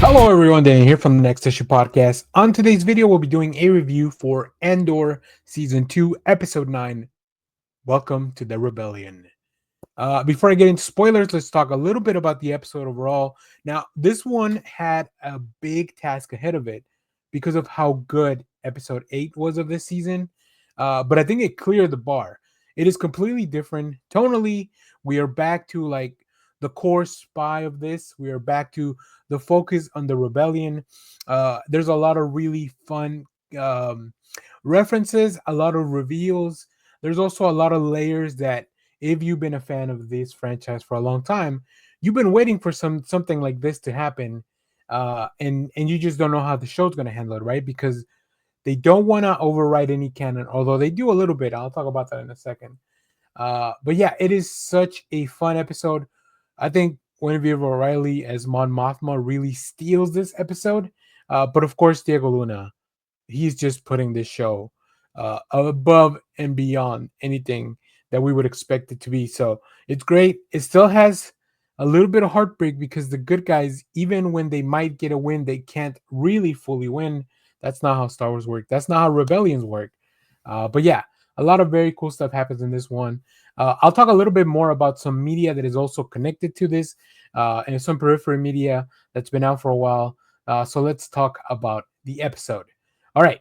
Hello, everyone. Dan here from the Next Issue Podcast. On today's video, we'll be doing a review for Andor Season 2, Episode 9. Welcome to the Rebellion. Before I get into spoilers, let's talk a little bit about the episode overall. Now, this one had a big task ahead of it because of how good Episode 8 was of this season. But I think it cleared the bar. It is completely different. Tonally, we are back to like the core spy of this. We are back to the focus on the rebellion. There's a lot of really fun um, references, a lot of reveals. There's also a lot of layers that if you've been a fan of this franchise for a long time, you've been waiting for something like this to happen, and you just don't know how the show's going to handle it, right? Because they don't want to override any canon, although they do a little bit. I'll talk about that in a second. But yeah, it is such a fun episode. I think Guinevere O'Reilly as Mon Mothma really steals this episode. But of course, Diego Luna, he's just putting this show above and beyond anything that we would expect it to be. So it's great. It still has a little bit of heartbreak because the good guys, even when they might get a win, they can't really fully win. That's not how Star Wars work. That's not how rebellions work. But yeah, a lot of very cool stuff happens in this one. I'll talk a little bit more about some media that is also connected to this and some periphery media that's been out for a while. So let's talk about the episode. All right.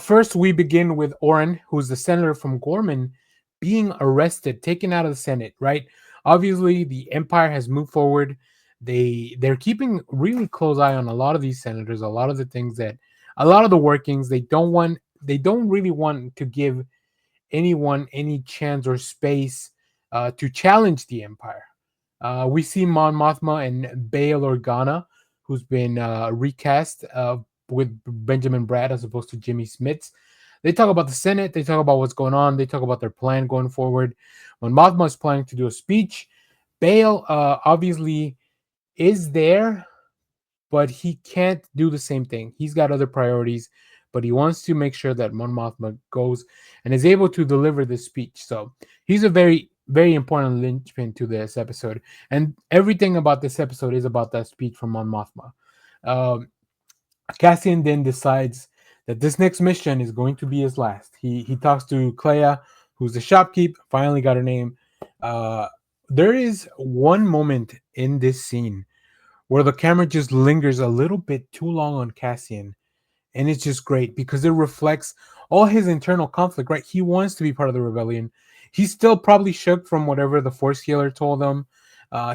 First, we begin with Oren, who's the senator from Gorman, being arrested, taken out of the Senate. Right. Obviously, the Empire has moved forward. They're keeping really close eye on a lot of these senators, a lot of the things that, a lot of the workings. They don't really want to give anyone any chance or space to challenge the Empire. We see Mon Mothma and Bail Organa, who's been recast with Benjamin Bratt as opposed to Jimmy Smits. They talk about the Senate. They talk about what's going on. They talk about their plan going forward. When Mothma is planning to do a speech, Bail obviously is there, but he can't do the same thing. He's got other priorities, but he wants to make sure that Mon Mothma goes and is able to deliver this speech. So he's a very, very important linchpin to this episode. And everything about this episode is about that speech from Mon Mothma. Um, Cassian then decides that this next mission is going to be his last. He talks to Clea, who's the shopkeep, finally got her name. Uh, there is one moment in this scene where the camera just lingers a little bit too long on Cassian. And it's just great because it reflects all his internal conflict, right? He wants to be part of the rebellion. He's still probably shook from whatever the Force healer told him.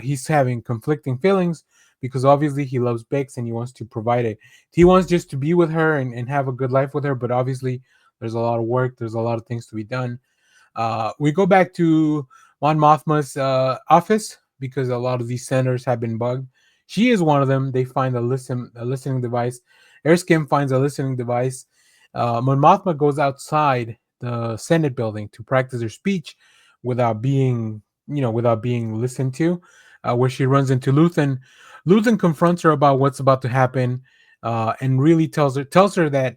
He's having conflicting feelings because obviously he loves Bix and he wants to provide it. He wants just to be with her and have a good life with her, but obviously there's a lot of work, there's a lot of things to be done. We go back to Mon Mothma's office because a lot of these senators have been bugged. She is one of them. They find a listening device. Erskine finds a listening device. Mon Mothma goes outside the Senate building to practice her speech without being listened to, where she runs into Luthen. Luthen confronts her about what's about to happen, and really tells her that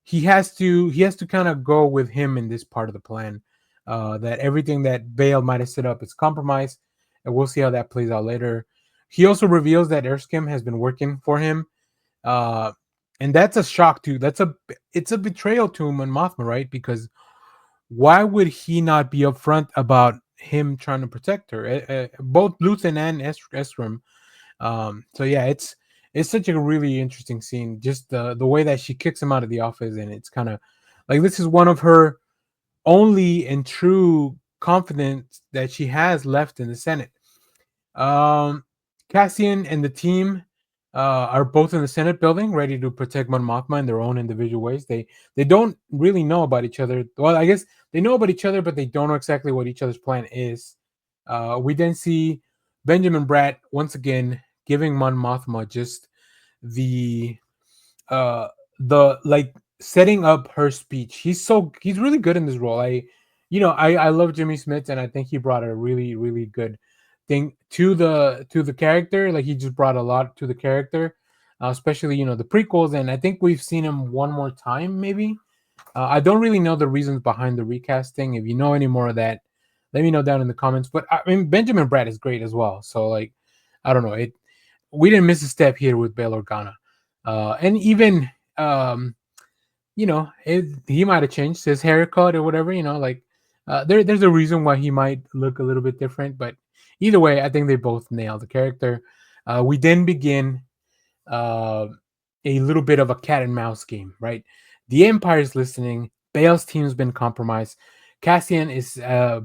he has to kind of go with him in this part of the plan. That everything that Bale might have set up is compromised, and we'll see how that plays out later. He also reveals that Erskine has been working for him, uh, and that's a shock too. It's a betrayal to him and Mothma, right? Because why would he not be upfront about him trying to protect her? Both Luthen and Esrim. So yeah, it's such a really interesting scene. Just the way that she kicks him out of the office, and it's kind of like this is one of her only and true confidence that she has left in the Senate. Um, Cassian and the team are both in the Senate building, ready to protect Mon Mothma in their own individual ways. They don't really know about each other. Well, I guess they know about each other, but they don't know exactly what each other's plan is. We then see Benjamin Bratt once again giving Mon Mothma just the uh the like setting up her speech. He's really good in this role. I love Jimmy Smith, and I think he brought a really really good thing to the character. Like he just brought a lot to the character, especially the prequels. And I think we've seen him one more time maybe. I don't really know the reasons behind the recasting. If you know any more of that, let me know down in the comments. But I mean, Benjamin Bratt is great as well. So like, I don't know it. we didn't miss a step here with Bail Organa, and even he might have changed his haircut or whatever. Like there's a reason why he might look a little bit different, but either way, I think they both nailed the character. We then begin uh, a little bit of a cat and mouse game, right? The Empire's listening. Bale's team's been compromised. Cassian is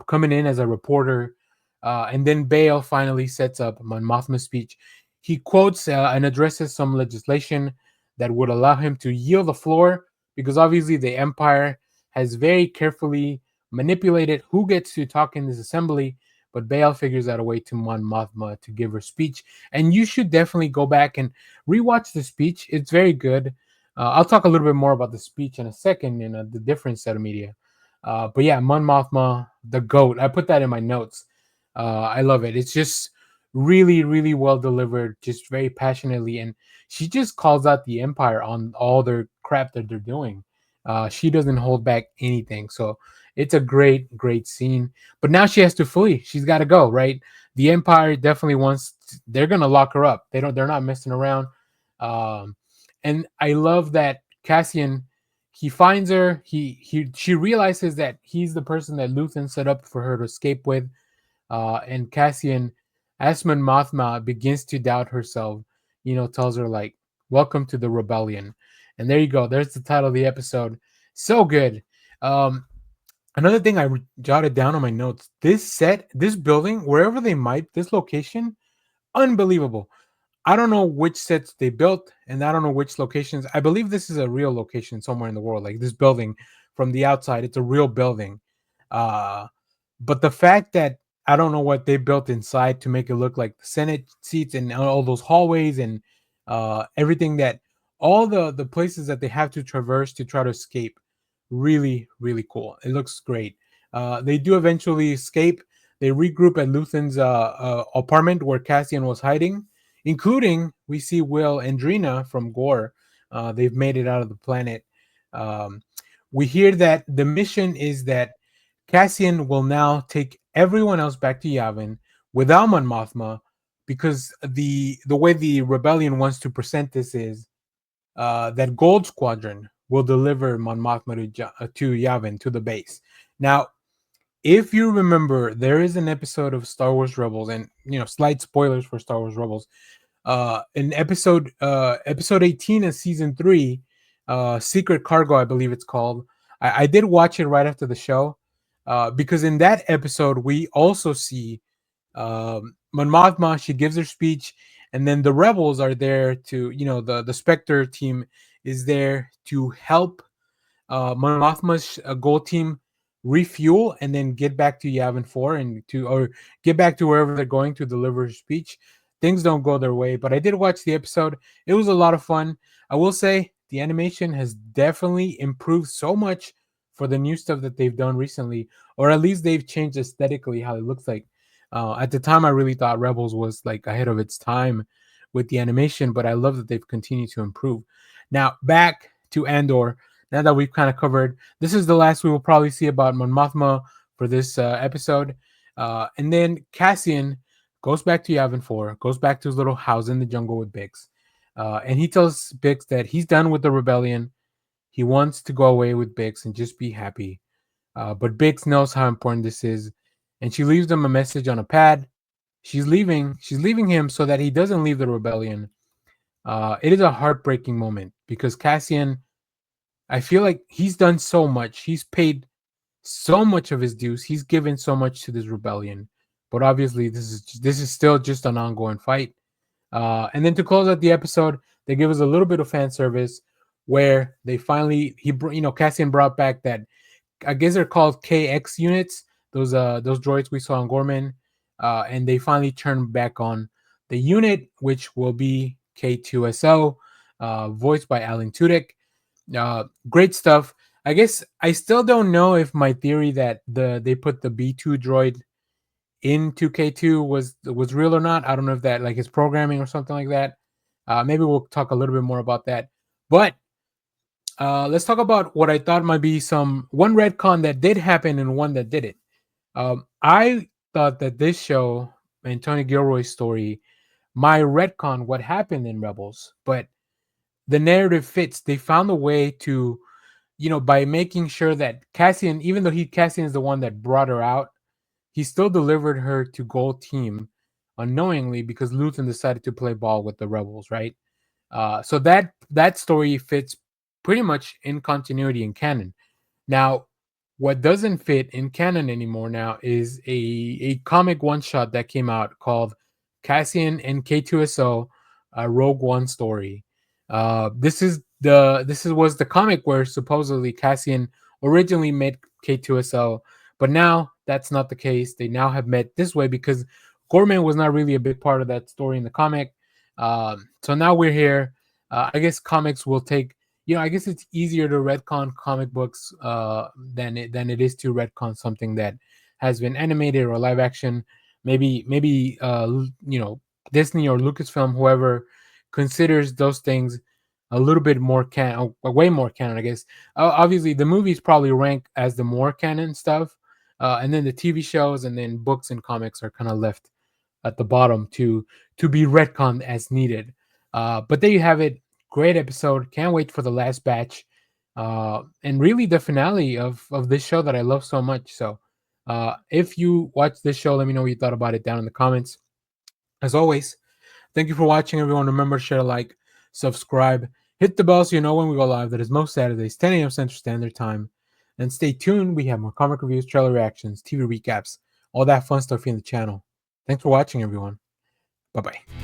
coming in as a reporter, and then Bale finally sets up Mon Mothma's speech. He quotes and addresses some legislation that would allow him to yield the floor because obviously the Empire has very carefully manipulated who gets to talk in this assembly. But Bale figures out a way to Mon Mothma to give her speech, and you should definitely go back and rewatch the speech. It's very good. I'll talk a little bit more about the speech in a second in the different set of media. But yeah, Mon Mothma, the goat. I put that in my notes. I love it. It's just really, really well delivered, just very passionately, and she just calls out the Empire on all their crap that they're doing. She doesn't hold back anything, so it's a great, great scene. But now she has to flee. She's got to go. Right? The Empire definitely wants. They're gonna lock her up. They don't. They're not messing around. Um, and I love that Cassian. He finds her. She realizes that he's the person that Luthen set up for her to escape with. And Cassian, Asman Mothma begins to doubt herself. Tells her like, "Welcome to the rebellion." And there you go. There's the title of the episode. So good. Um, Another thing I jotted down on my notes: this set, this building, wherever they might, this location, unbelievable. I don't know which sets they built, and I don't know which locations. I believe this is a real location somewhere in the world. Like this building, from the outside, it's a real building. Uh, but the fact that I don't know what they built inside to make it look like the Senate seats and all those hallways and everything that all the places that they have to traverse to try to escape, really really cool. It looks great. They do eventually escape. They regroup at Luthen's apartment where Cassian was hiding, including we see Will and Drina from Gore. They've made it out of the planet. Um, we hear that the mission is that Cassian will now take everyone else back to Yavin without Mon Mothma, because the way the rebellion wants to present this is that Gold Squadron will deliver Mon Mothma to Yavin, to the base. Now, if you remember, there is an episode of Star Wars Rebels, and slight spoilers for Star Wars Rebels. In episode 18 of season 3, Secret Cargo, I believe it's called. I did watch it right after the show, because in that episode we also see Mon Mothma. She gives her speech, and then the rebels are there to, the Spectre team is there to help Mon Mothma's gold team refuel and then get back to Yavin 4 and to, or get back to wherever they're going to deliver her speech. Things don't go their way, but I did watch the episode. It was a lot of fun. I will say the animation has definitely improved so much for the new stuff that they've done recently, or at least they've changed aesthetically how it looks like. At the time, I really thought Rebels was like ahead of its time with the animation, but I love that they've continued to improve. Now back to Andor. Now that we've kind of covered, this is the last we will probably see about Mon Mothma for this episode. And then Cassian goes back to Yavin 4, goes back to his little house in the jungle with Bix. And he tells Bix that he's done with the rebellion. He wants to go away with Bix and just be happy. But Bix knows how important this is, and she leaves him a message on a pad. She's leaving. She's leaving him so that he doesn't leave the rebellion. It is a heartbreaking moment because Cassian, I feel like he's done so much. He's paid so much of his dues. He's given so much to this rebellion, but obviously this is still just an ongoing fight. And then to close out the episode, they give us a little bit of fan service where they finally Cassian brought back that, I guess they're called KX units, those droids we saw on Gorman, and they finally turned back on the unit, which will be K2SO, voiced by Alan Tudyk. Great stuff. I guess I still don't know if my theory that they put the B2 droid into K2 was real or not. I don't know if that like is programming or something like that. Maybe we'll talk a little bit more about that. But let's talk about what I thought might be one retcon that did happen and one that didn't. I thought that this show and Tony Gilroy's story my retcon what happened in Rebels, but the narrative fits. They found a way to, by making sure that Cassian, even though Cassian is the one that brought her out, he still delivered her to Gold Team unknowingly because Luthen decided to play ball with the rebels, right? So that story fits pretty much in continuity in canon. Now, what doesn't fit in canon anymore now is a comic one shot that came out called Cassian and K2SO, a Rogue One story. This was the comic where supposedly Cassian originally met K2SO, but now that's not the case. They now have met this way because Gorman was not really a big part of that story in the comic. So now we're here. I guess comics will take, I guess it's easier to retcon comic books than it is to retcon something that has been animated or live action. Maybe Disney or Lucasfilm, whoever considers those things a little bit more way more canon, I guess. Obviously, the movies probably rank as the more canon stuff, and then the TV shows and then books and comics are kind of left at the bottom to be retconned as needed. But there you have it. Great episode. Can't wait for the last batch. And really the finale of this show that I love so much. So if you watch this show, let me know what you thought about it down in the comments. As always, thank you for watching, everyone. Remember to share, like, subscribe, hit the bell so you know when we go live. That is most Saturdays, 10 a.m. Central Standard Time. And stay tuned. We have more comic reviews, trailer reactions, TV recaps, all that fun stuff here in the channel. Thanks for watching, everyone. Bye-bye.